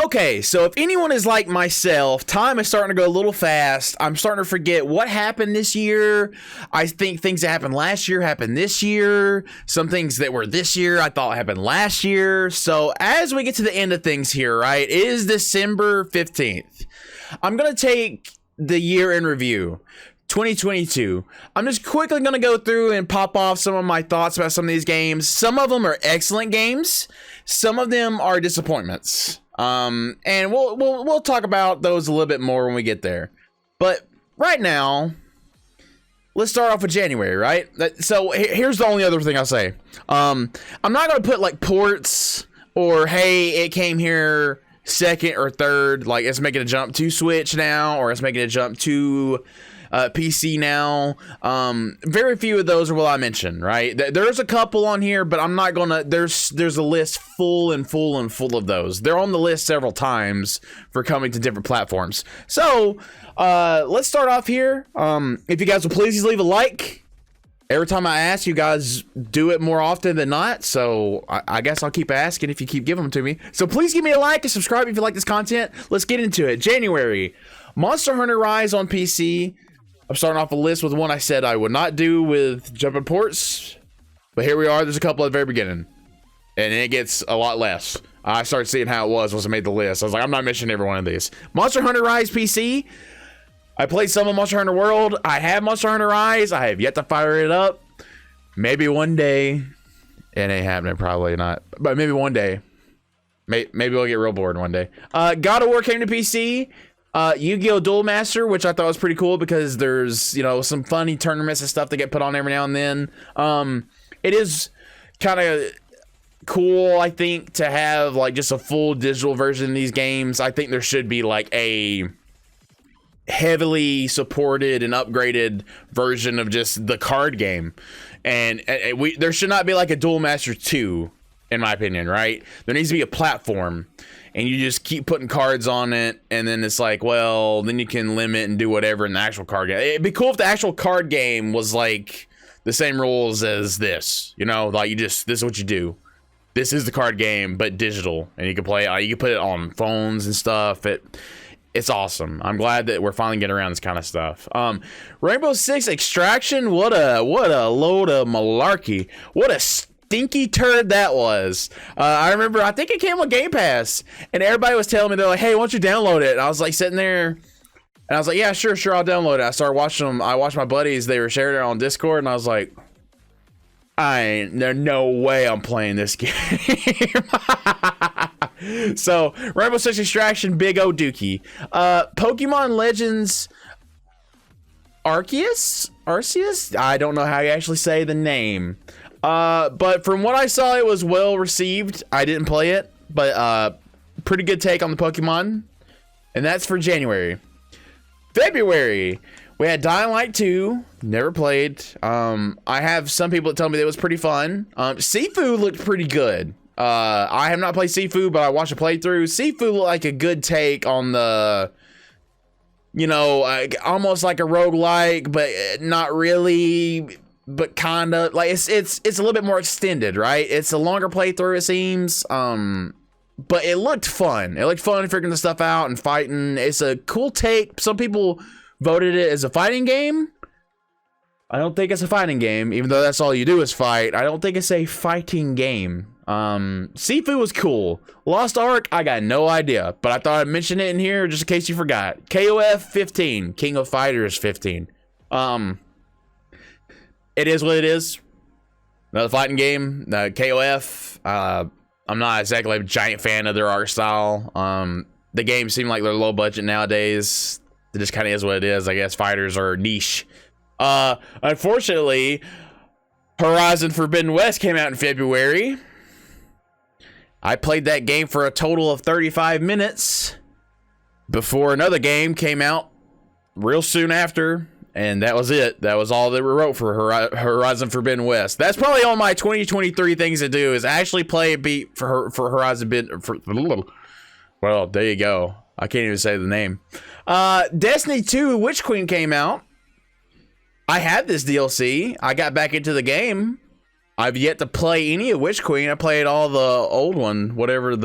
Okay, so if anyone is like myself, time is starting to go a little fast. I'm starting to forget what happened this year. I think things that happened last year happened this year. Some things that were this year I thought happened last year. So as we get to the end of things here, right, it is December 15th. I'm going to take the year in review. 2022. I'm just quickly going to go through and pop off some of my thoughts about some of these games. Some of them are excellent games. Some of them are disappointments. And we'll talk about those a little bit more when we get there. But right now, let's start off with January, right? So here's the only other thing I'll say. I'm not going to put like ports or, hey, it came here second or third, like it's making a jump to Switch now, or it's making a jump to PC now. Very few of those are what I mentioned, right? There's a couple on here, but I'm not gonna, there's a list full of those. They're on the list several times for coming to different platforms. So let's start off here. If you guys will please leave a like. Every time I ask, you guys do it more often than not, so I guess I'll keep asking if you keep giving them to me. So please give me a like and subscribe if you like this content. Let's get into it. January, Monster Hunter Rise on PC. I'm starting off a list with one I said I would not do with jumping ports, but here we are. There's a couple at the very beginning, and it gets a lot less. I started seeing how it was once I made the list. I was like, I'm not mentioning every one of these. Monster Hunter Rise PC. I played some of Monster Hunter World. I have Monster Hunter Rise. I have yet to fire it up. Maybe one day. It ain't happening, probably not. But maybe one day. Maybe we'll get real bored one day. God of War came to PC. Yu-Gi-Oh! Duel Master, which I thought was pretty cool because there's, you know, some funny tournaments and stuff that get put on every now and then. It is kind of cool, I think, to have like just a full digital version of these games. I think there should be like a heavily supported and upgraded version of just the card game, and there should not be like a Duel Master 2, in my opinion, right? There needs to be a platform, and you just keep putting cards on it, and then it's like, well, then you can limit and do whatever in the actual card game. It'd be cool if the actual card game was like the same rules as this, you know, like this is what you do. This is the card game, but digital, and you can play it. You can put it on phones and stuff. It's awesome. I'm glad that we're finally getting around this kind of stuff. Rainbow Six Extraction, what a load of malarkey. What a stinky turd that was. I remember, I think it came on Game Pass, and everybody was telling me, they're like, hey, why don't you download it? And I was like sitting there, and I was like, yeah, sure, I'll download it. I started watching them. I watched my buddies, they were sharing it on Discord, and I was like, there's no way I'm playing this game. So, Rainbow Six Extraction, big O dookie. Pokemon Legends Arceus? I don't know how you actually say the name. But from what I saw, it was well received. I didn't play it, but pretty good take on the Pokemon. And that's for January. February, we had Dying Light 2, never played. I have some people that tell me that it was pretty fun. Sifu looked pretty good. I have not played Sifu, but I watched a playthrough. Sifu looked like a good take on the, you know, almost like a roguelike, but not really, but kind of. Like, it's a little bit more extended, right? It's a longer playthrough, it seems. But it looked fun. It looked fun figuring the stuff out and fighting. It's a cool take. Some people voted it as a fighting game. I don't think it's a fighting game, even though that's all you do is fight. I don't think it's a fighting game. Sifu was cool. Lost Ark, I got no idea, but I thought I'd mention it in here just in case you forgot. KOF 15, King of Fighters 15. It is what it is. Another fighting game. KOF, I'm not exactly a giant fan of their art style. The games seem like they're low budget nowadays. It just kind of is what it is. I guess fighters are niche. Unfortunately, Horizon Forbidden West came out in February. I played that game for a total of 35 minutes before another game came out real soon after, and that was it. That was all that we wrote for Horizon Forbidden West. That's probably on my 2023 things to do, is actually play a beat for Horizon well, there you go. I can't even say the name. Destiny 2 Witch Queen came out. I had this DLC. I got back into the game. I've yet to play any of Witch Queen. I played all the old one, whatever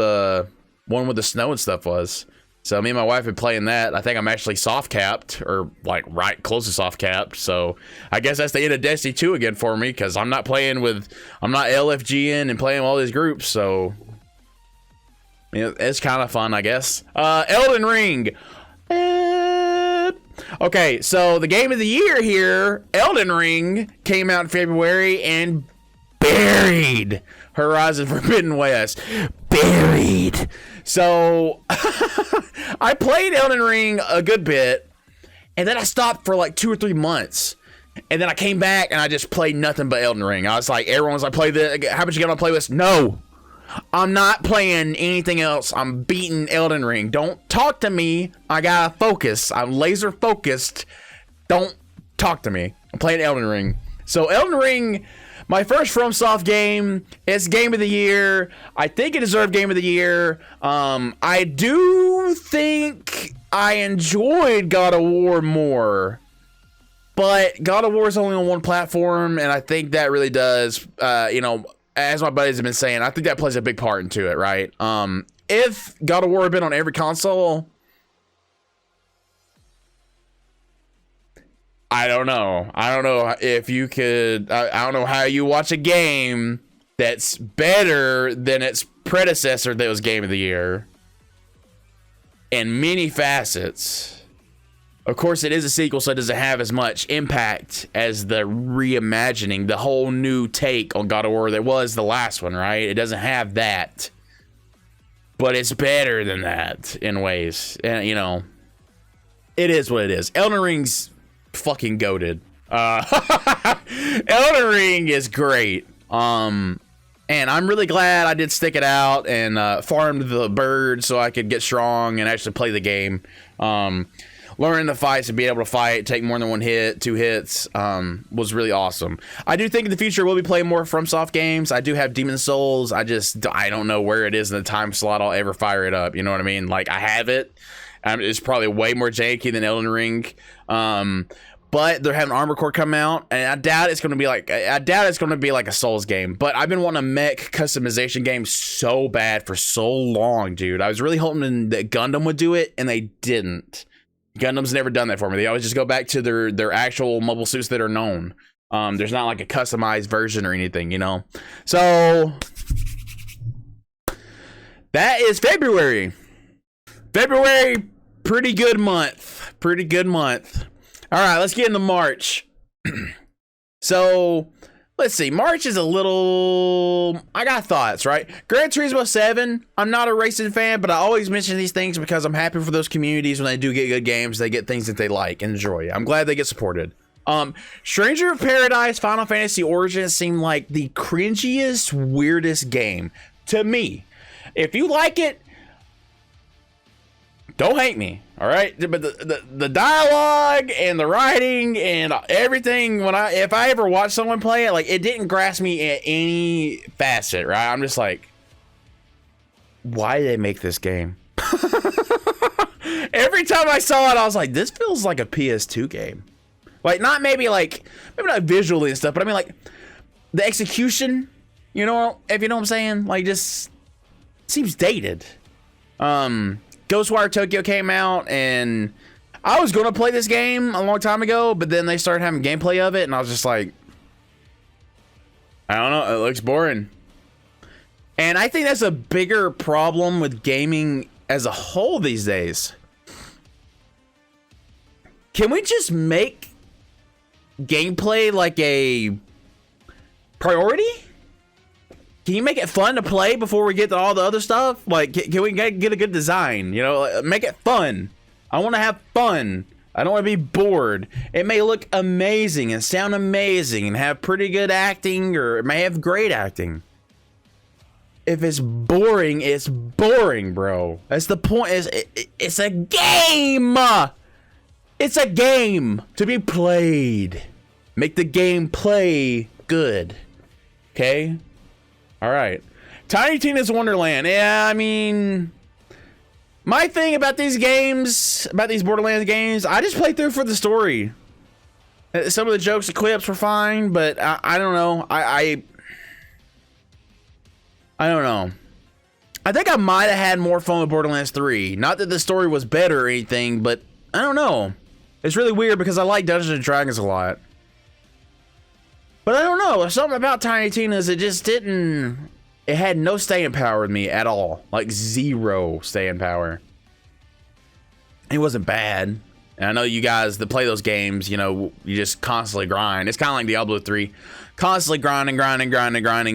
one with the snow and stuff was. So me and my wife have been playing that. I think I'm actually soft capped, or like right close to soft capped. So I guess that's the end of Destiny 2 again for me, because I'm not LFGing and playing all these groups. So it's kind of fun, I guess. Elden Ring. Okay, so the game of the year here, Elden Ring, came out in February and buried Horizon Forbidden West. Buried. So I played Elden Ring a good bit, and then I stopped for like 2 or 3 months, and then I came back and I just played nothing but Elden Ring. I was like, everyone's like, play this. How about you get on a playlist? No, I'm not playing anything else. I'm beating Elden Ring. Don't talk to me. I gotta focus. I'm laser focused. Don't talk to me. I'm playing Elden Ring. So Elden Ring, my first FromSoft game, it's game of the year. I think it deserved game of the year. I do think I enjoyed God of War more, but God of War is only on one platform, and I think that really does, as my buddies have been saying, I think that plays a big part into it, right? If God of War had been on every console, I don't know. I don't know if you could. I don't know how you watch a game that's better than its predecessor that was Game of the Year in many facets. Of course, it is a sequel, so it doesn't have as much impact as the reimagining, the whole new take on God of War that was the last one, right? It doesn't have that. But it's better than that in ways. And, it is what it is. Elden Ring's fucking goated. Elden Ring is great. And I'm really glad I did stick it out and farmed the bird so I could get strong and actually play the game. Learning the fights and being able to fight, take more than 1 hit, 2 hits, was really awesome. I do think in the future we'll be playing more FromSoft games. I do have Demon Souls. I don't know where it is in the time slot I'll ever fire it up. You know what I mean? Like, I have it. It's probably way more janky than Elden Ring. But they're having Armor Core come out, and I doubt it's going to be like a Souls game. But I've been wanting a mech customization game so bad for so long, dude. I was really hoping that Gundam would do it, and they didn't. Gundam's never done that for me. They always just go back to their actual mobile suits that are known. There's not like a customized version or anything, So that is February. February, pretty good month. Pretty good month. All right, let's get into March. So, let's see. March is a little... I got thoughts, right? Gran Turismo 7, I'm not a racing fan, but I always mention these things because I'm happy for those communities when they do get good games. They get things that they like and enjoy. I'm glad they get supported. Stranger of Paradise Final Fantasy Origins seemed like the cringiest, weirdest game to me. If you like it, don't hate me, all right? But the dialogue and the writing and everything, if I ever watch someone play it, like, it didn't grasp me at any facet, right? I'm just like, why did they make this game? Every time I saw it, I was like, this feels like a PS2 game. Like, maybe not visually and stuff, but I mean, like, the execution, if you know what I'm saying? Like, just seems dated. Ghostwire Tokyo came out, and I was going to play this game a long time ago, but then they started having gameplay of it, and I was just like, I don't know, it looks boring. And I think that's a bigger problem with gaming as a whole these days. Can we just make gameplay like a priority? Can you make it fun to play before we get to all the other stuff? Like, can we get a good design? Make it fun. I want to have fun. I don't want to be bored. It may look amazing and sound amazing and have pretty good acting, or it may have great acting. If it's boring, it's boring, bro. That's the point. It's a game. It's a game to be played. Make the game play good. Okay? All right. Tiny Tina's Wonderland. Yeah, I mean, my thing about these games, about these Borderlands games, I just play through for the story. Some of the jokes and clips were fine, but I don't know. I don't know. I think I might have had more fun with Borderlands 3. Not that the story was better or anything, but I don't know. It's really weird because I like Dungeons and Dragons a lot. But I don't know. Something about Tiny Tina's, it just didn't... It had no staying power with me at all. Like, zero staying power. It wasn't bad. And I know you guys that play those games, you know, you just constantly grind. It's kind of like Diablo 3. Constantly grinding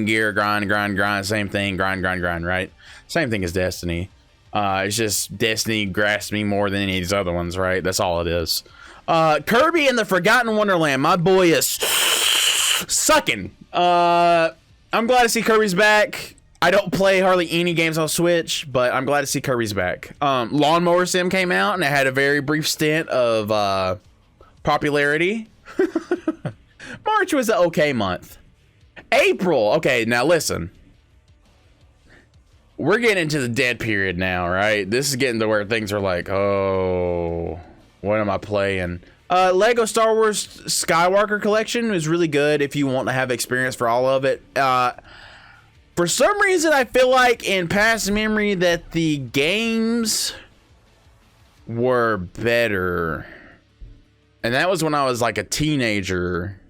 gear, grind. Same thing, grind, right? Same thing as Destiny. It's just Destiny grasps me more than any of these other ones, right? That's all it is. Kirby and the Forgotten Wonderland. My boy is sucking. I'm glad to see Kirby's back. I don't play hardly any games on Switch, but I'm glad to see Kirby's back. Lawnmower Sim came out, and it had a very brief stint of popularity. March was an okay month. April. Okay, now listen. We're getting into the dead period now, right? This is getting to where things are like, oh, what am I playing? Lego Star Wars Skywalker Collection is really good if you want to have experience for all of it. For some reason, I feel like in past memory that the games were better. And that was when I was like a teenager.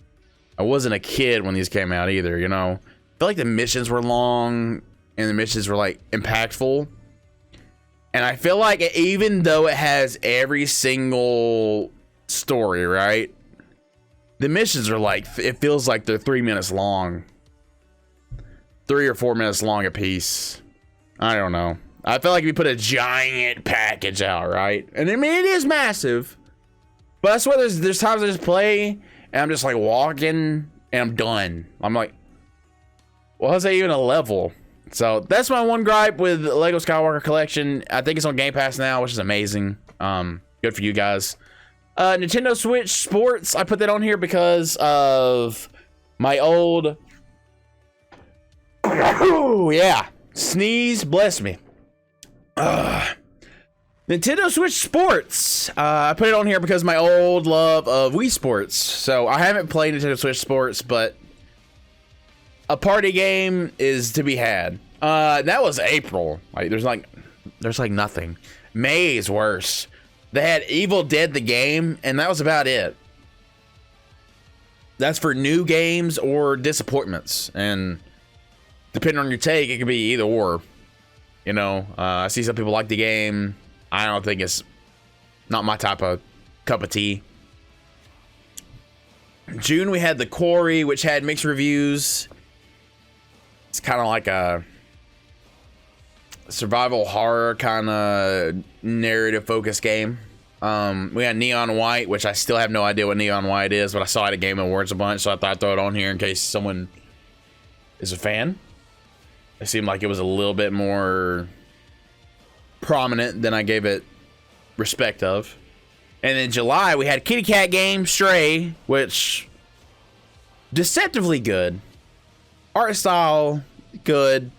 I wasn't a kid when these came out either, you know? I feel like the missions were long and the missions were like impactful. And I feel like even though it has every single story, right? The missions are like, it feels like they're 3 minutes long. 3 or 4 minutes long a piece. I don't know. I feel like if you put a giant package out, right? And I mean, it is massive. But that's why there's times I just play and I'm just like walking and I'm done. I'm like, well, how's that even a level? So that's my one gripe with Lego Skywalker Collection. I think it's on Game Pass now, which is amazing. Good for you guys. Nintendo Switch Sports. I put that on here because of my old... Oh, yeah. Sneeze, bless me. Nintendo Switch Sports. I put it on here because of my old love of Wii Sports. So I haven't played Nintendo Switch Sports, but a party game is to be had. That was April. Like there's like nothing. May is worse. They had Evil Dead the game, and that was about it. That's for new games or disappointments, and depending on your take, it could be either or. You know, I see some people like the game. I don't think it's not my type of cup of tea. June, we had The Quarry, which had mixed reviews. It's kind of like a survival horror kind of narrative focused game. We had Neon White, which I still have no idea what Neon White is, but I saw it at Game Awards a bunch, so I thought I'd throw it on here in case someone is a fan. It seemed like it was a little bit more prominent than I gave it respect of. And in July, we had Kitty Cat game Stray, which deceptively good. Art style good.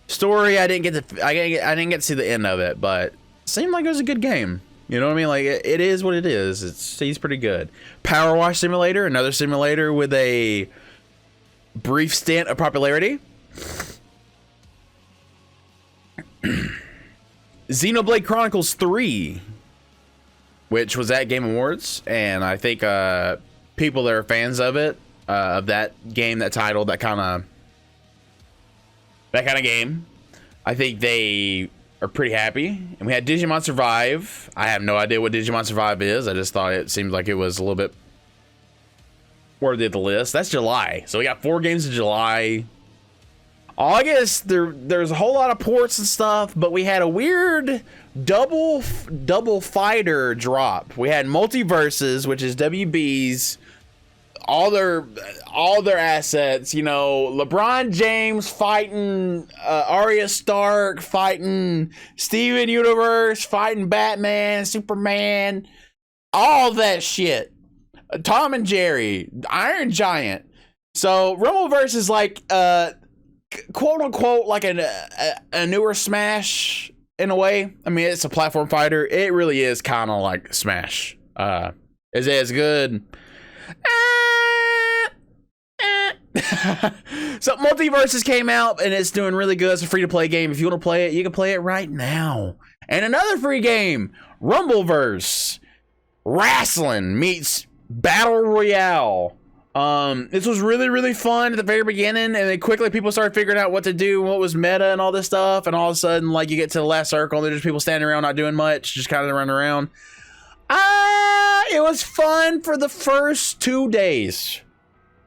Story, I didn't get to see the end of it, but it seemed like it was a good game. You know what I mean? Like it is what it is. It's pretty good. Power Wash Simulator, another simulator with a brief stint of popularity. Xenoblade Chronicles 3, which was at Game Awards, and I think people that are fans of it, of that game, that title, that kind of game, I think they are pretty happy. And we had Digimon Survive. I have no idea what Digimon Survive is. I just thought it seemed like it was a little bit worthy of the list. That's July, so we got 4 games in July. August, there's a whole lot of ports and stuff, but we had a weird double fighter drop. We had Multiverses, which is WB's, all their assets, you know, LeBron James fighting Arya Stark, fighting Steven Universe, fighting Batman, Superman, all that shit. Tom and Jerry, Iron Giant. So Rumbleverse is like quote unquote like a newer Smash in a way. I mean, it's a platform fighter. It really is kind of like Smash. Is it as good? So Multiverses came out and it's doing really good. It's a free to play game. If you want to play it, you can play it right now. And another free game, Rumbleverse. Wrestling meets Battle Royale. This was really, really fun at the very beginning, and then quickly people started figuring out what to do, what was meta and all this stuff, and all of a sudden, like, you get to the last circle and there's just people standing around not doing much, just kind of running around. It was fun for the first 2 days.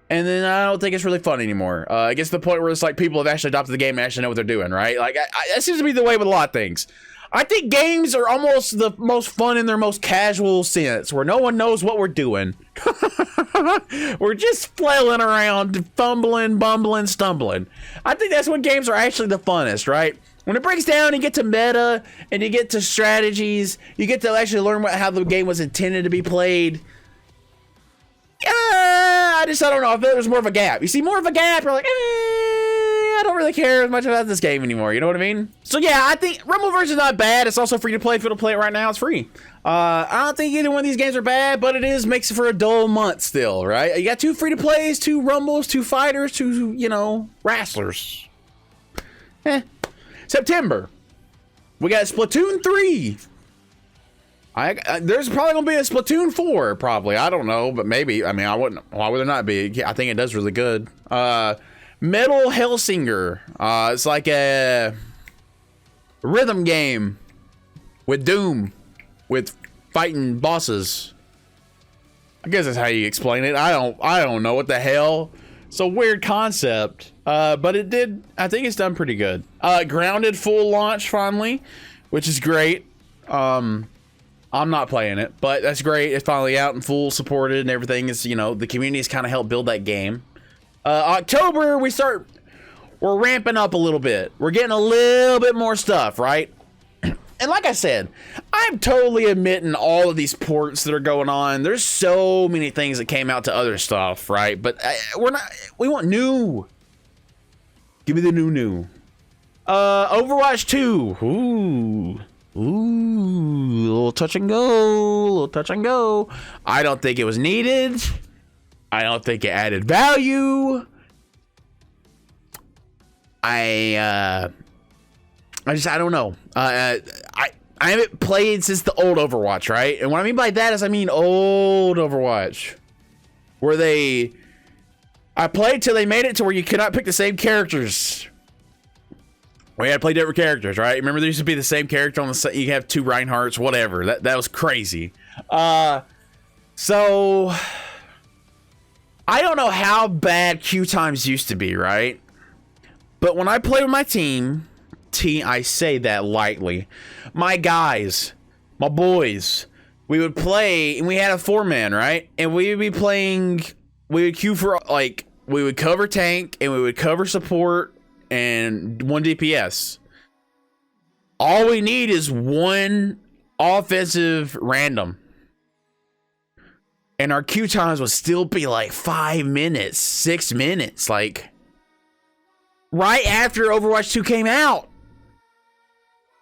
And then I don't think it's really fun anymore. It gets to the point where it's like people have actually adopted the game and actually know what they're doing, right? Like, that seems to be the way with a lot of things. I think games are almost the most fun in their most casual sense, where no one knows what we're doing. We're just flailing around, fumbling, bumbling, stumbling. I think that's when games are actually the funnest, right? When it breaks down, you get to meta, and you get to strategies, you get to actually learn how the game was intended to be played. I don't know. I feel like there's more of a gap. You see more of a gap, you're like, I don't really care as much about this game anymore. You know what I mean? So yeah, I think Rumbleverse is not bad. It's also free to play. If you want to play it right now, it's free. I don't think either one of these games are bad, but it makes it for a dull month still, right? You got 2 free to plays, 2 Rumbles, 2 fighters, 2, wrestlers. September, we got Splatoon 3. There's probably gonna be a Splatoon 4, probably. I don't know, but maybe. I mean, I wouldn't. Why would there not be? I think it does really good. Metal Hellsinger. It's like a rhythm game with Doom, with fighting bosses. I guess that's how you explain it. I don't know what the hell. It's a weird concept, but it did. I think it's done pretty good. Grounded full launch finally, which is great. I'm not playing it, but that's great. It's finally out and full supported and everything. Is the community has kind of helped build that game. October we're ramping up a little bit. We're getting a little bit more stuff, right? And like I said, I'm totally admitting all of these ports that are going on. There's so many things that came out to other stuff, right? But we want new. Give me the new. Overwatch 2. Ooh, little touch and go. I don't think it was needed. I don't think it added value. I don't know. I haven't played since the old Overwatch, right? And what I mean by that is I mean old Overwatch. Where I played till they made it to where you could not pick the same characters. We had to play different characters, right? Remember there used to be the same character on the side. You have 2 Reinhardts, whatever. That was crazy. So I don't know how bad queue times used to be, right? But when I play with my team, I say that lightly. My guys, my boys, we would play, and we had a 4-man, right? And we would be playing, we would queue for, like, we would cover tank, and we would cover support, and 1 DPS. All we need is 1 offensive random. And our queue times would still be like 5 minutes, 6 minutes, like right after Overwatch 2 came out.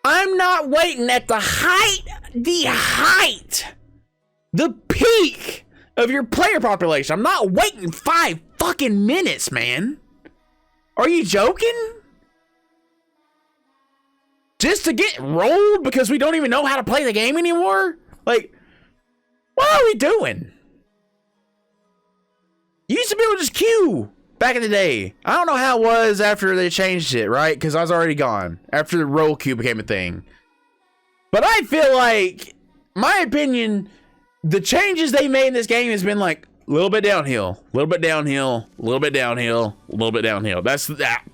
I'm not waiting at the height, the peak of your player population. I'm not waiting 5 fucking minutes, man. Are you joking? Just to get rolled because we don't even know how to play the game anymore? Like, what are we doing? You used to be able to just queue back in the day. I don't know how it was after they changed it, right? Because I was already gone after the roll queue became a thing. But I feel like, my opinion, the changes they made in this game has been like a little bit downhill, a little bit downhill, a little bit downhill, a little bit downhill. That's that.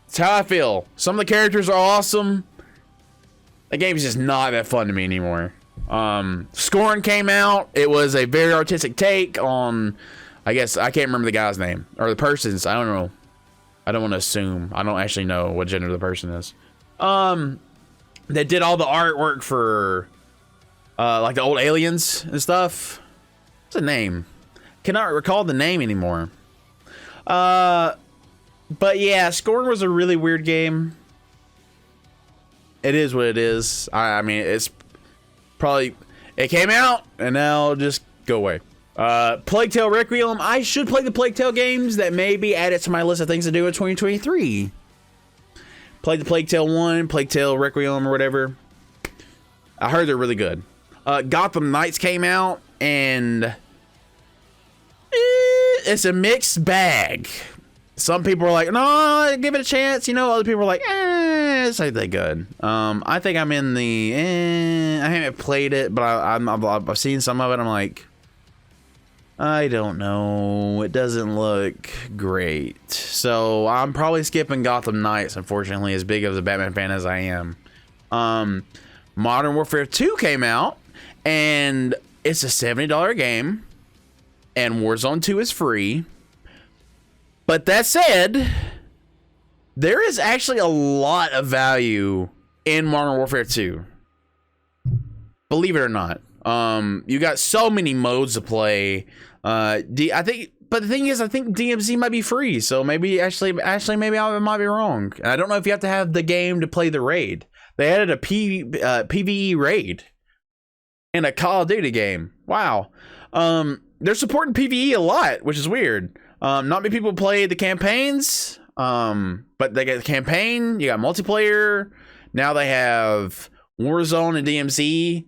That's how I feel. Some of the characters are awesome. The game is just not that fun to me anymore. Scorn came out. It was a very artistic take on, I guess, I can't remember the guy's name or the person's. I don't know. I don't want to assume. I don't actually know what gender the person is. They did all the artwork for like the old aliens and stuff. What's the name? Cannot recall the name anymore. But yeah, Scorn was a really weird game. It is what it is. I mean, it's probably, it came out and now just go away. Plague Tale Requiem. I should play the Plague Tale games. That may be added to my list of things to do in 2023. Played the Plague Tale 1, Plague Tale Requiem, or whatever. I heard they're really good. Gotham Knights came out, and it's a mixed bag. Some people are like, no, give it a chance. You know, other people are like, it's not that good. I think I'm in the, I haven't played it, but I've seen some of it. I'm like, I don't know. It doesn't look great. So I'm probably skipping Gotham Knights, unfortunately, as big of a Batman fan as I am. Modern Warfare 2 came out, and it's a $70 game, and Warzone 2 is free. But that said, there is actually a lot of value in Modern Warfare 2. Believe it or not. You got so many modes to play. But the thing is, I think DMZ might be free, so maybe maybe I might be wrong. And I don't know if you have to have the game to play the raid. They added a PvE raid in a Call of Duty game. Wow. They're supporting PvE a lot, which is weird. Not many people play the campaigns, but they got the campaign. You got multiplayer. Now they have Warzone and DMZ.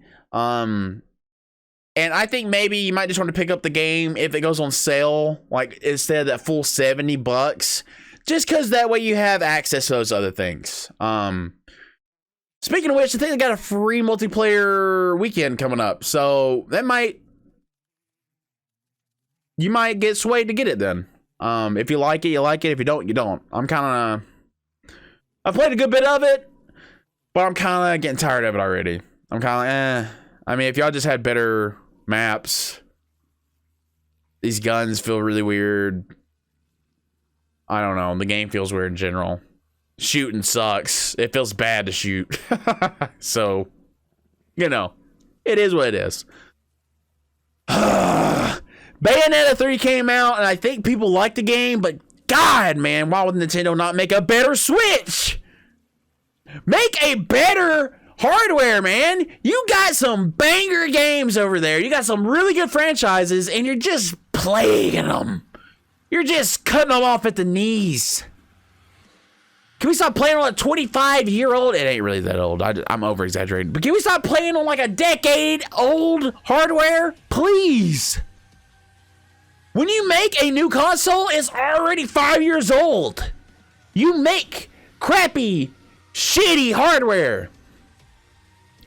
And I think maybe you might just want to pick up the game if it goes on sale, like instead of that full $70, just because that way you have access to those other things. Speaking of which, I think they got a free multiplayer weekend coming up, so you might get swayed to get it then. If you like it, you like it. If you don't, you don't. I played a good bit of it, but I'm kind of getting tired of it already. I'm kind of I mean, if y'all just had better maps, these guns feel really weird. I don't know. The game feels weird in general. Shooting sucks. It feels bad to shoot. So, you know, it is what it is. Bayonetta 3 came out, and I think people like the game, but God, man, why would Nintendo not make a better Switch? Make a better hardware, man. You got some banger games over there. You got some really good franchises, and you're just plaguing them. You're just cutting them off at the knees. Can we stop playing on a 25-year-old? It ain't really that old. I'm over-exaggerating. But can we stop playing on like a decade-old hardware? Please. When you make a new console, it's already 5 years old. You make crappy, shitty hardware.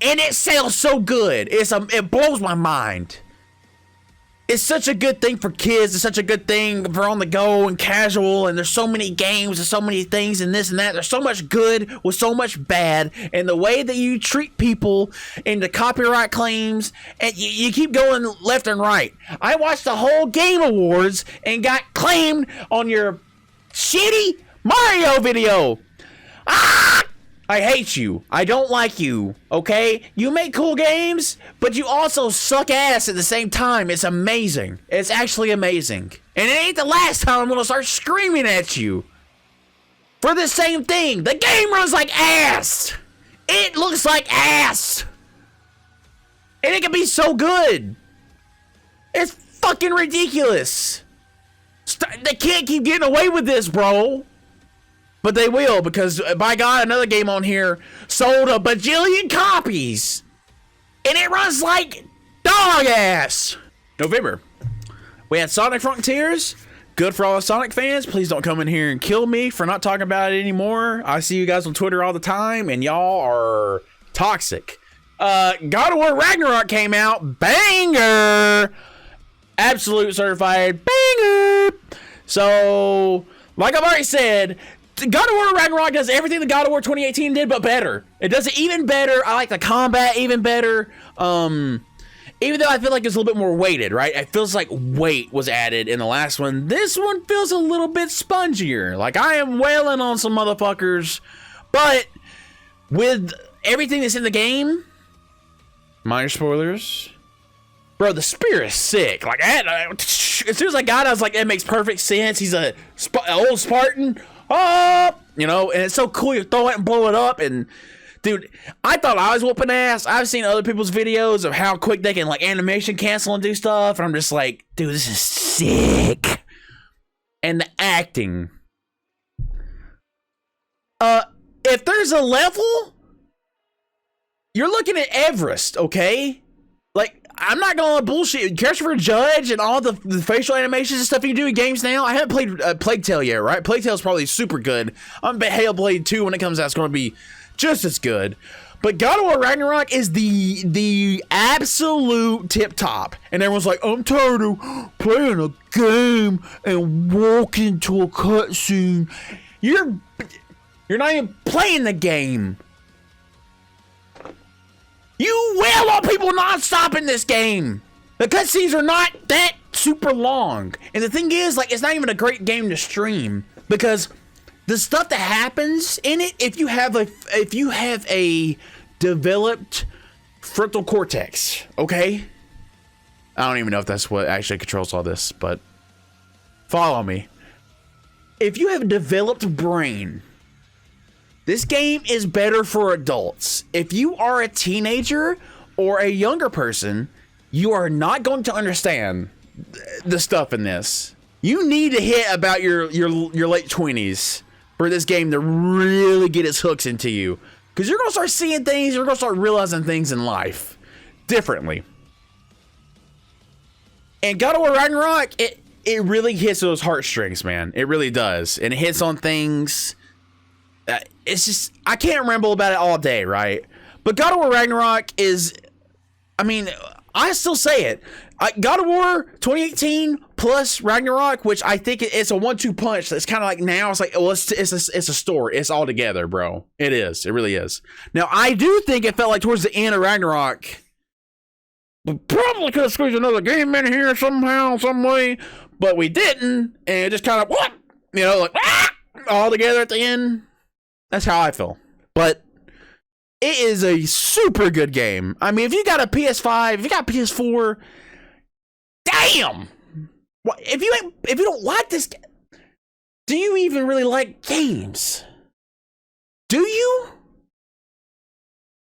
And it sells so good. It blows my mind. It's such a good thing for kids. It's such a good thing for on the go and casual. And there's so many games and so many things and this and that. There's so much good with so much bad. And the way that you treat people and the copyright claims, and you keep going left and right. I watched the whole Game Awards and got claimed on your shitty Mario video. Ah! I hate you. I don't like you, okay? You make cool games, but you also suck ass at the same time. It's amazing. It's actually amazing. And it ain't the last time I'm gonna start screaming at you for the same thing. The game runs like ass. It looks like ass. And it can be so good. It's fucking ridiculous. They can't keep getting away with this, bro. But they will, because, by God, another game on here sold a bajillion copies. And it runs like dog ass. November. We had Sonic Frontiers. Good for all the Sonic fans. Please don't come in here and kill me for not talking about it anymore. I see you guys on Twitter all the time, and y'all are toxic. God of War Ragnarok came out. Banger. Absolute certified banger. So, like I've already said, God of War Ragnarok does everything that God of War 2018 did, but better. It does it even better. I like the combat even better. Even though I feel like it's a little bit more weighted, right? It feels like weight was added in the last one. This one feels a little bit spongier. Like, I am wailing on some motherfuckers, but with everything that's in the game, minor spoilers, bro, the spear is sick. Like, as soon as I got it, I was like, it makes perfect sense. He's an old Spartan. Oh, you know, and it's so cool. You throw it and blow it up, and Dude, I thought I was whooping ass. I've seen other people's videos of how quick they can like animation cancel and do stuff, and I'm just like, dude, this is sick. And the acting. If there's a level, you're looking at Everest, okay? Like, I'm not gonna bullshit. Christopher Judge and all the facial animations and stuff you can do in games now. I haven't played Plague Tale yet, right? Plague Tale's probably super good. I bet Hellblade 2 when it comes out is gonna be just as good. But God of War Ragnarok is the absolute tip top. And everyone's like, I'm tired of playing a game and walking to a cutscene. You're not even playing the game. You wail on people nonstop in this game. The cutscenes are not that super long. And the thing is, like, it's not even a great game to stream because the stuff that happens in it, if you have a developed frontal cortex, okay? I don't even know if that's what actually controls all this, but follow me. If you have a developed brain, this game is better for adults. If you are a teenager or a younger person, you are not going to understand the stuff in this. You need to hit about your late 20s for this game to really get its hooks into you. Because you're going to start seeing things, you're going to start realizing things in life differently. And God of War Ragnarok, it really hits those heartstrings, man. It really does. And it hits on things. It's just, I can't ramble about it all day, right? But God of War Ragnarok is, I mean, I still say it. God of War 2018 plus Ragnarok, which I think it's a 1-2 punch. It's kind of like now it's like, well, it's a story. It's all together, bro. It is. It really is. Now, I do think it felt like towards the end of Ragnarok, we probably could have squeezed another game in here somehow, some way, but we didn't. And it just kind of, what? You know, like, all together at the end. That's how I feel. But it is a super good game. I mean, if you got a PS5, if you got a PS4, damn. If you don't like this, do you even really like games? Do you?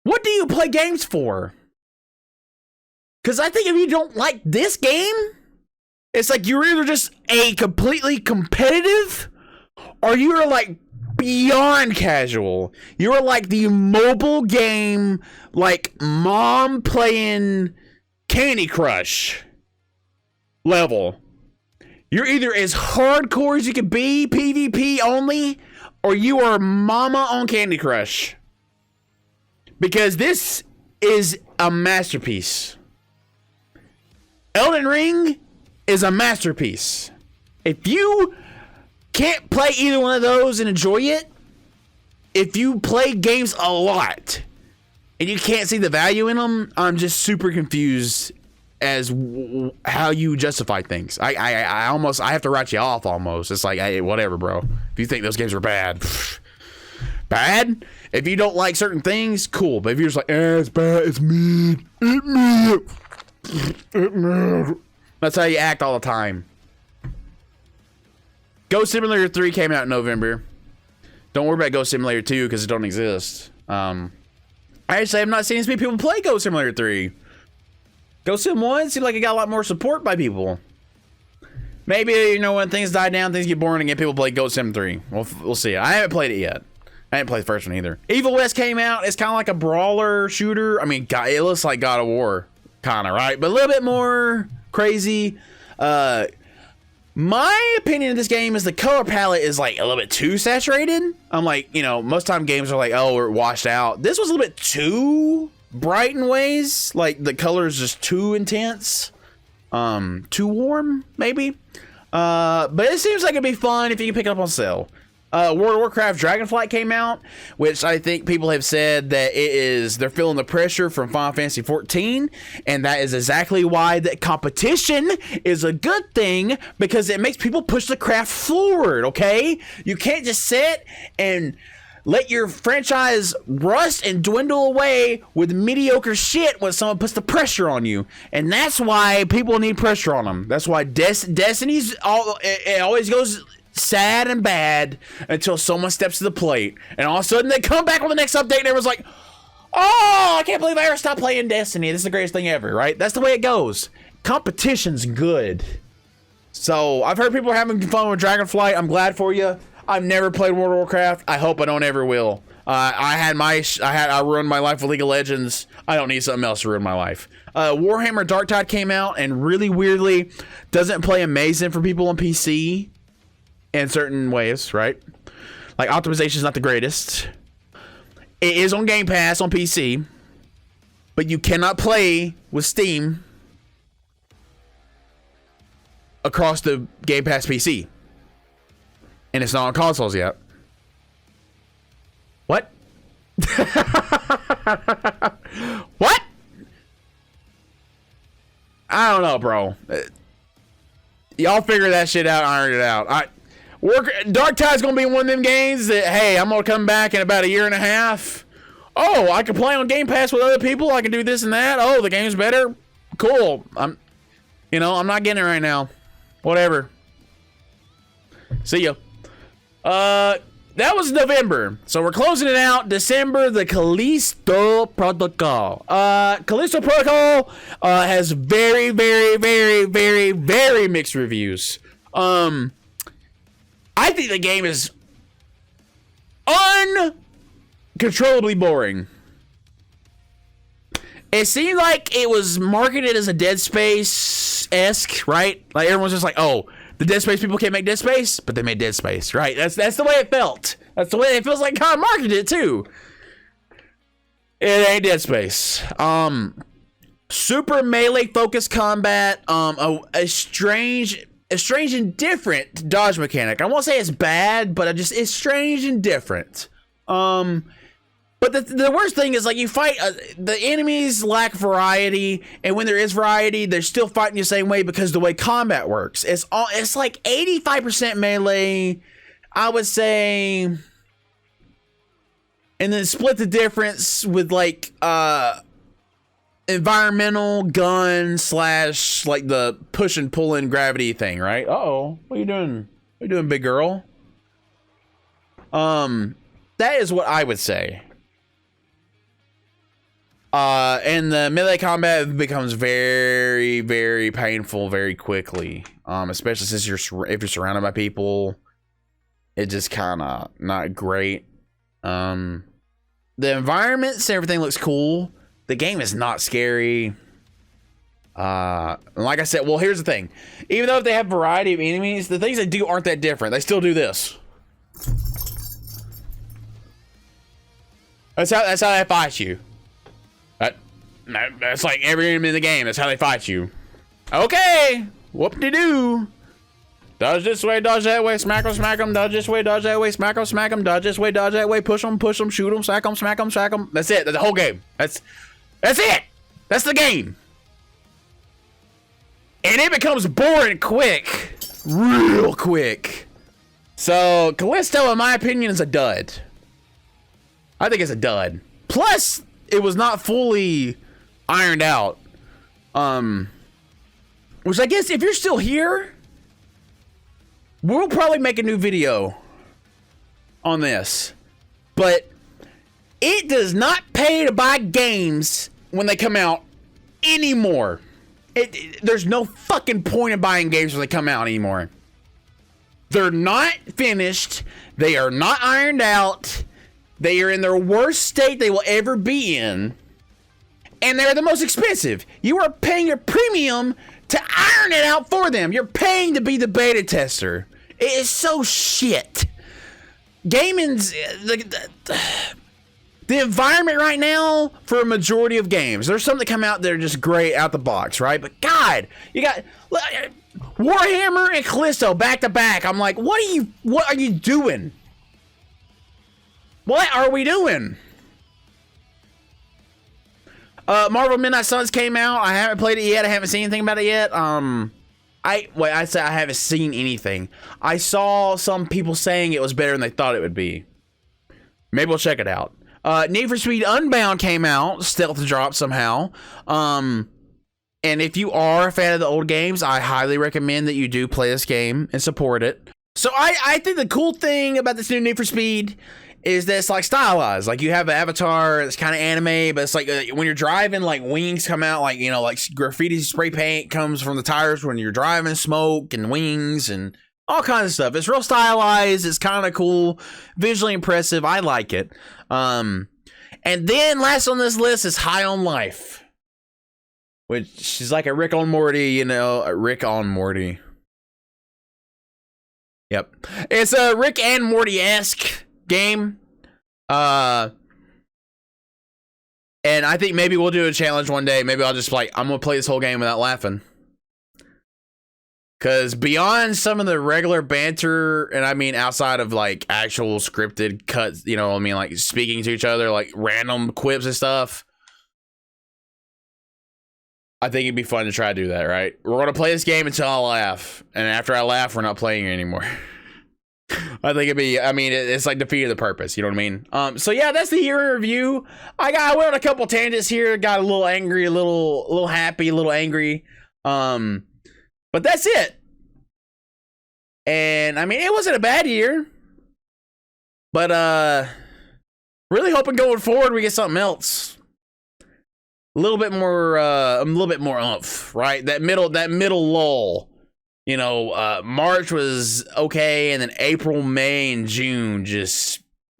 What do you play games for? Because I think if you don't like this game, it's like you're either just a completely competitive or you're like beyond casual. You're like the mobile game, like mom playing Candy Crush level. You're either as hardcore as you can be, PvP only, or you are mama on Candy Crush. Because this is a masterpiece. Elden Ring is a masterpiece. If you can't play either one of those and enjoy it, if you play games a lot and you can't see the value in them, I'm just super confused as how you justify things. I have to write you off almost. It's like, hey, whatever, bro. If you think those games are bad, bad. If you don't like certain things, cool. But if you're just like, it's bad, it's mid, that's how you act all the time. Ghost Simulator 3 came out in November. Don't worry about Ghost Simulator 2 because it don't exist. I actually have not seen as many people play Ghost Simulator 3. Ghost Sim 1 seemed like it got a lot more support by people. Maybe, you know, when things die down, things get boring again, people play Ghost Sim 3. We'll see. I haven't played it yet. I haven't played the first one either. Evil West came out. It's kind of like a brawler shooter. I mean, it looks like God of War, kind of, right? But a little bit more crazy. My opinion of this game is the color palette is like a little bit too saturated. I'm like, you know, most time games are like, oh, we're washed out. This was a little bit too bright in ways. Like the color is just too intense. Too warm, maybe. But it seems like it'd be fun if you can pick it up on sale. World of Warcraft Dragonflight came out, which I think people have said that they're feeling the pressure from Final Fantasy 14, and that is exactly why that competition is a good thing, because it makes people push the craft forward, okay? You can't just sit and let your franchise rust and dwindle away with mediocre shit when someone puts the pressure on you. And that's why people need pressure on them. That's why Destiny's it always goes sad and bad until someone steps to the plate, and all of a sudden they come back with the next update and everyone's like, oh, I can't believe I ever stopped playing Destiny. This is the greatest thing ever, right? That's the way it goes. Competition's good. So I've heard people are having fun with Dragonflight. I'm glad for you. I've never played World of Warcraft. I hope I don't ever will. I ruined my life with League of Legends. I don't need something else to ruin my life. Warhammer Darktide came out and really weirdly doesn't play amazing for people on PC in certain ways, right? Like optimization is not the greatest. It is on Game Pass on PC, but you cannot play with Steam across the Game Pass PC. And it's not on consoles yet. What? What? I don't know, bro. Y'all figure that shit out, iron it out. Darktide's gonna be one of them games that, hey, I'm gonna come back in about a year and a half. Oh, I can play on Game Pass with other people. I can do this and that. Oh, the game's better. Cool. I'm not getting it right now. Whatever. See ya. That was November. So we're closing it out. December, the Callisto Protocol. Callisto Protocol has very, very, very, very, very mixed reviews. I think the game is uncontrollably boring. It seemed like it was marketed as a Dead Space-esque, right? Like everyone's just like, oh, the Dead Space people can't make Dead Space, but they made Dead Space, right? That's the way it felt. That's the way it feels like God marketed it too. It ain't Dead Space. Super melee focused combat. A strange and different dodge mechanic. I won't say it's bad, but it's strange and different. But the worst thing is, like, you fight, the enemies lack variety, and when there is variety, they're still fighting the same way because the way combat works. It's like 85% melee, I would say, and then split the difference with, like, environmental gun / like the push and pull in gravity thing, right? Uh-oh, what are you doing? What are you doing, big girl? That is what I would say. And the melee combat becomes very, very painful very quickly. Especially since if you're surrounded by people, it just kind of not great. The environments, everything looks cool. The game is not scary. Like I said, well, here's the thing. Even though if they have variety of enemies, the things they do aren't that different. They still do this. That's how they fight you. That's like every enemy in the game. That's how they fight you. Okay. Whoop-de-doo. Dodge this way, dodge that way, smack them, dodge this way, dodge that way, smack them, dodge this way, dodge that way, push them, shoot them, smack them. That's it. That's the whole game. That's it. That's the game. And it becomes boring quick. Real quick. So, Callisto, in my opinion, is a dud. I think it's a dud. Plus, it was not fully ironed out. Which I guess if you're still here, we'll probably make a new video on this. But it does not pay to buy games when they come out anymore. There's no fucking point in buying games when they come out anymore. They're not finished. They are not ironed out. They are in their worst state they will ever be in. And they're the most expensive. You are paying your premium to iron it out for them. You're paying to be the beta tester. It is so shit. Gaming's... The environment right now for a majority of games. There's some that come out that are just great out the box, right? But God, you got... Warhammer and Callisto back to back. I'm like, what are you doing? What are we doing? Marvel Midnight Suns came out. I haven't played it yet. I haven't seen anything about it yet. I said I haven't seen anything. I saw some people saying it was better than they thought it would be. Maybe we'll check it out. Need for Speed Unbound came out. Stealth drop somehow. And if you are a fan of the old games, I highly recommend that you do play this game and support it. So I think the cool thing about this new Need for Speed is that it's like stylized. Like you have an avatar that's kind of anime, but it's like when you're driving, like wings come out, like, you know, like graffiti spray paint comes from the tires when you're driving, smoke and wings and all kinds of stuff. It's real stylized. It's kind of cool, visually impressive. I like it. And then last on this list is High on Life, which is like a Rick on Morty, you know, a Rick on Morty. Yep. It's a Rick and Morty-esque game. And I think maybe we'll do a challenge one day. Maybe I'll just like, I'm going to play this whole game without laughing. Because beyond some of the regular banter, and I mean outside of like actual scripted cuts, you know what I mean, like speaking to each other, like random quips and stuff, I think it'd be fun to try to do that, right? We're going to play this game until I laugh. And after I laugh, we're not playing it anymore. I think it'd be, I mean, it's like defeated the purpose. You know what I mean? So yeah, that's the year in review. I went on a couple tangents here. Got a little angry, a little happy, a little angry. But that's it. And I mean, it wasn't a bad year. But really hoping going forward we get something else. A little bit more oomph, right? That middle lull. You know, March was okay, and then April, May, and June,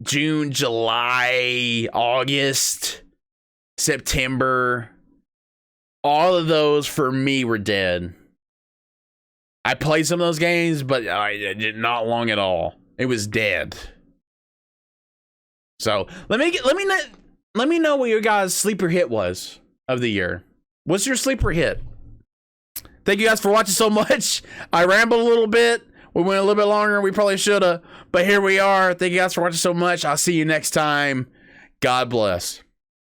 July, August, September, all of those for me were dead. I played some of those games, but I did not long at all. It was dead. So let me know what your guys' sleeper hit was of the year. What's your sleeper hit? Thank you guys for watching so much. I rambled a little bit. We went a little bit longer than we probably should have, but here we are. Thank you guys for watching so much. I'll see you next time. God bless.